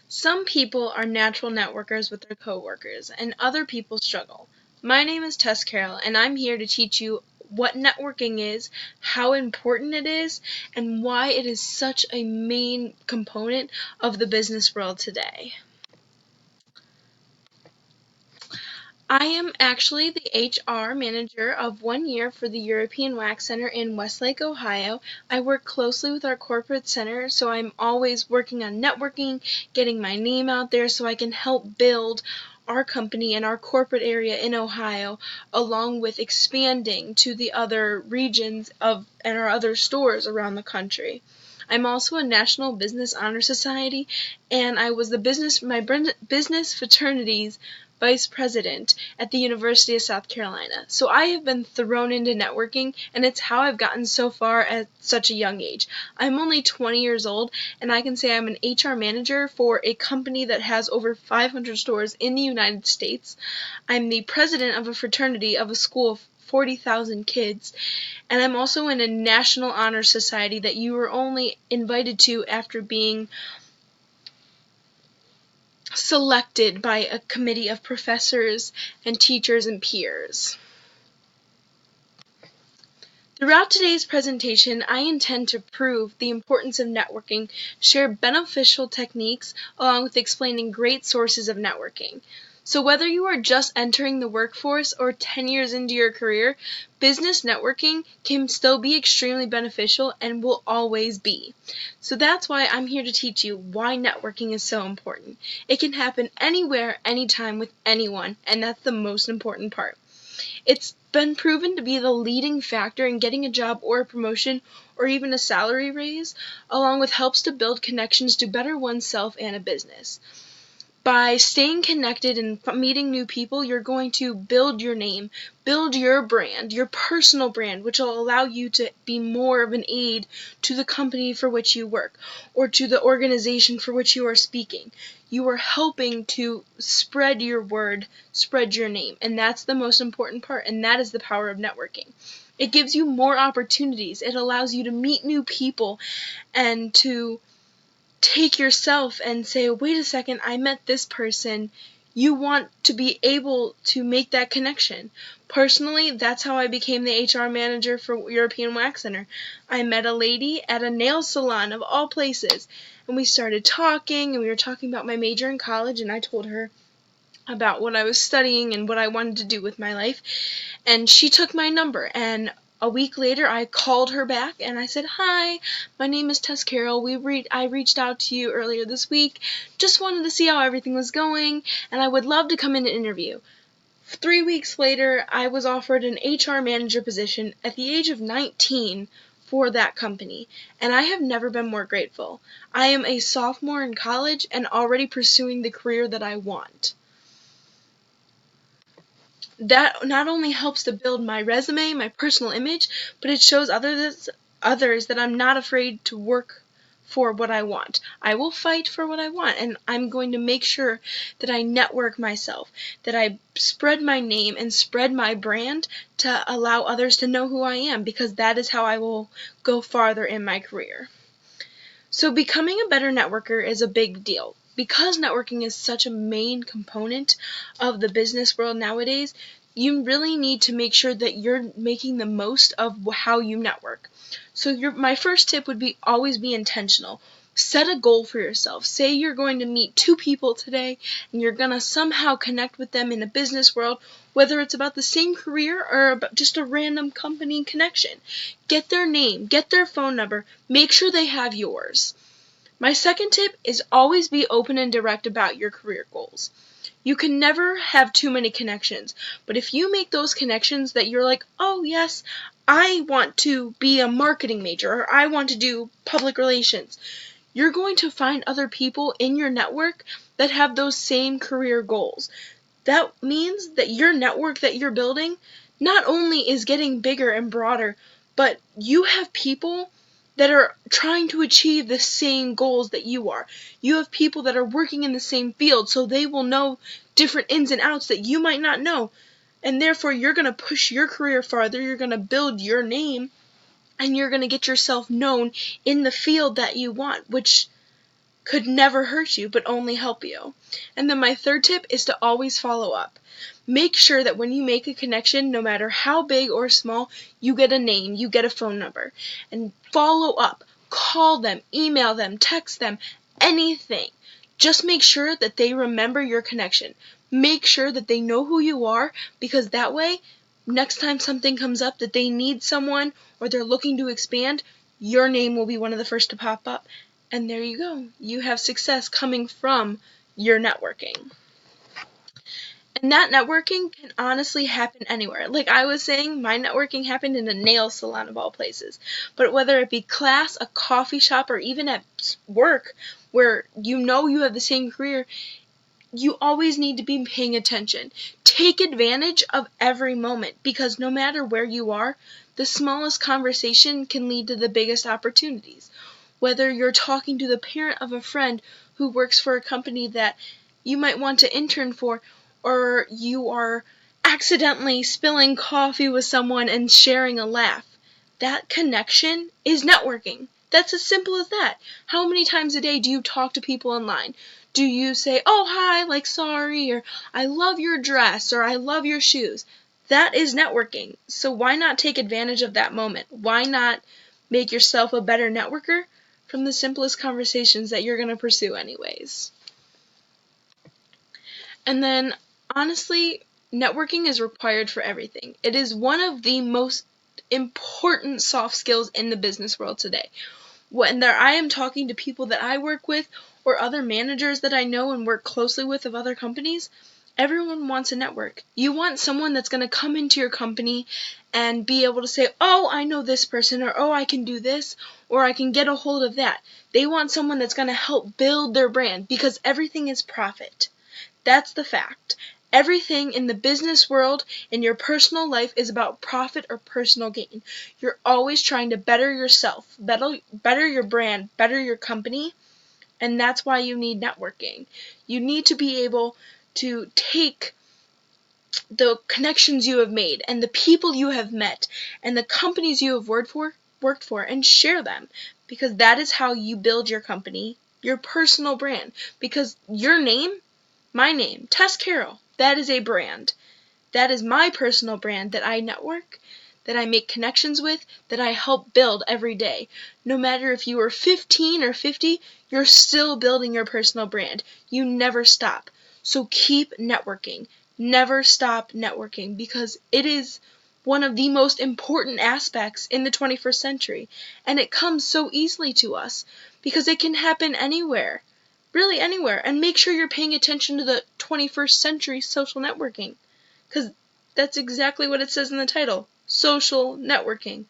Some people are natural networkers with their coworkers, and other people struggle. My name is Tess Carroll, and I'm here to teach you what networking is, how important it is, and why it is such a main component of the business world today. I am actually the HR manager of 1 year for the European Wax Center in Westlake, Ohio. I work closely with our corporate center, so I'm always working on networking, getting my name out there so I can help build our company and our corporate area in Ohio, along with expanding to the other regions and our other stores around the country. I'm also a National Business Honor Society, and I was my business fraternity's vice president at the University of South Carolina. So I have been thrown into networking, and it's how I've gotten so far at such a young age. I'm only 20 years old, and I can say I'm an HR manager for a company that has over 500 stores in the United States. I'm the president of a fraternity of a school of 40,000 kids, and I'm also in a National Honor Society that you were only invited to after being selected by a committee of professors and teachers and peers. Throughout today's presentation, I intend to prove the importance of networking, share beneficial techniques, along with explaining great sources of networking. So whether you are just entering the workforce or 10 years into your career, business networking can still be extremely beneficial and will always be. So that's why I'm here to teach you why networking is so important. It can happen anywhere, anytime, with anyone, and that's the most important part. It's been proven to be the leading factor in getting a job or a promotion or even a salary raise, along with helps to build connections to better oneself and a business. By staying connected and meeting new people, you're going to build your name, build your brand, your personal brand, which will allow you to be more of an aid to the company for which you work or to the organization for which you are speaking. You are helping to spread your word, spread your name, and that's the most important part, and that is the power of networking. It gives you more opportunities. It allows you to meet new people and to take yourself and say, wait a second, I met this person. You want to be able to make that connection. Personally, that's how I became the HR manager for European Wax Center. I met a lady at a nail salon of all places, and we started talking, and we were talking about my major in college, and I told her about what I was studying and what I wanted to do with my life, and she took my number, and a week later I called her back and I said, "Hi, my name is Tess Carroll. I reached out to you earlier this week. Just wanted to see how everything was going, and I would love to come in and interview." 3 weeks later, I was offered an HR manager position at the age of 19 for that company, and I have never been more grateful. I am a sophomore in college and already pursuing the career that I want. That not only helps to build my resume, my personal image, but it shows others that I'm not afraid to work for what I want. I will fight for what I want, and I'm going to make sure that I network myself, that I spread my name and spread my brand to allow others to know who I am, because that is how I will go farther in my career. So becoming a better networker is a big deal. Because networking is such a main component of the business world nowadays, you really need to make sure that you're making the most of how you network. So my first tip would be always be intentional. Set a goal for yourself. Say you're going to meet 2 people today and you're going to somehow connect with them in the business world, whether it's about the same career or about just a random company connection. Get their name, get their phone number, make sure they have yours. My second tip is always be open and direct about your career goals. You can never have too many connections, but if you make those connections that you're like, oh yes, I want to be a marketing major or I want to do public relations, you're going to find other people in your network that have those same career goals. That means that your network that you're building not only is getting bigger and broader, but you have people that are trying to achieve the same goals that you are. You have people that are working in the same field, so they will know different ins and outs that you might not know. And therefore, you're going to push your career farther, you're going to build your name, and you're going to get yourself known in the field that you want, which could never hurt you but only help you. And then my third tip is to always follow up. Make sure that when you make a connection, no matter how big or small, you get a name, you get a phone number, and follow up. Call them, email them, text them, anything. Just make sure that they remember your connection. Make sure that they know who you are, because that way, next time something comes up that they need someone or they're looking to expand, your name will be one of the first to pop up. And there you go. You have success coming from your networking. And that networking can honestly happen anywhere. Like I was saying, my networking happened in a nail salon of all places. But whether it be class, a coffee shop, or even at work where you know you have the same career, you always need to be paying attention. Take advantage of every moment, because no matter where you are, the smallest conversation can lead to the biggest opportunities. Whether you're talking to the parent of a friend who works for a company that you might want to intern for, or you are accidentally spilling coffee with someone and sharing a laugh. That connection is networking. That's as simple as that. How many times a day do you talk to people online? Do you say, oh, hi, like, sorry, or I love your dress, or I love your shoes? That is networking. So why not take advantage of that moment? Why not make yourself a better networker from the simplest conversations that you're going to pursue anyways? And then, honestly, networking is required for everything. It is one of the most important soft skills in the business world today. When I am talking to people that I work with or other managers that I know and work closely with of other companies, everyone wants a network. You want someone that's going to come into your company and be able to say, oh, I know this person, or oh, I can do this, or I can get a hold of that. They want someone that's going to help build their brand, because everything is profit. That's the fact. Everything in the business world, in your personal life, is about profit or personal gain. You're always trying to better yourself, better your brand, better your company, and that's why you need networking. You need to be able to take the connections you have made and the people you have met and the companies you have worked for and share them, because that is how you build your company, your personal brand, because your name, my name, Tess Carroll, that is a brand. That is my personal brand that I network, that I make connections with, that I help build every day. No matter if you are 15 or 50, you're still building your personal brand. You never stop. So keep networking. Never stop networking, because it is one of the most important aspects in the 21st century. And it comes so easily to us because it can happen anywhere. Really anywhere. And make sure you're paying attention to the 21st century social networking, because that's exactly what it says in the title. Social networking.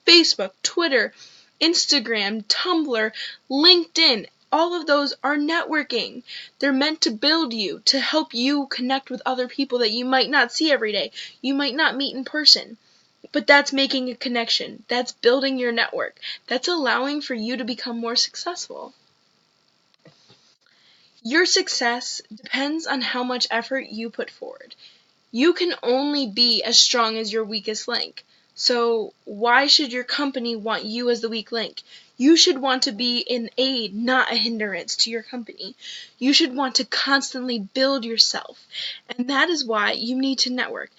Facebook, Twitter, Instagram, Tumblr, LinkedIn, all of those are networking. They're meant to build you, to help you connect with other people that you might not see every day. You might not meet in person. But that's making a connection. That's building your network. That's allowing for you to become more successful. Your success depends on how much effort you put forward. You can only be as strong as your weakest link. So why should your company want you as the weak link? You should want to be an aid, not a hindrance to your company. You should want to constantly build yourself. And that is why you need to network.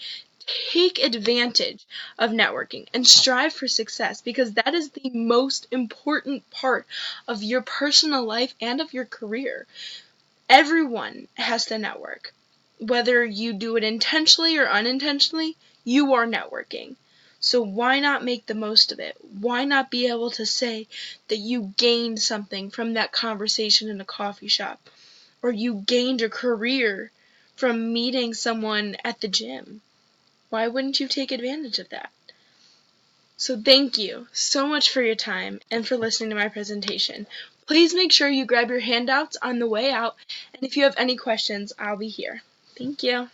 Take advantage of networking and strive for success, because that is the most important part of your personal life and of your career. Everyone has to network. Whether you do it intentionally or unintentionally, you are networking. So why not make the most of it? Why not be able to say that you gained something from that conversation in a coffee shop? Or you gained a career from meeting someone at the gym? Why wouldn't you take advantage of that? So thank you so much for your time and for listening to my presentation. Please make sure you grab your handouts on the way out, and if you have any questions, I'll be here. Thank you.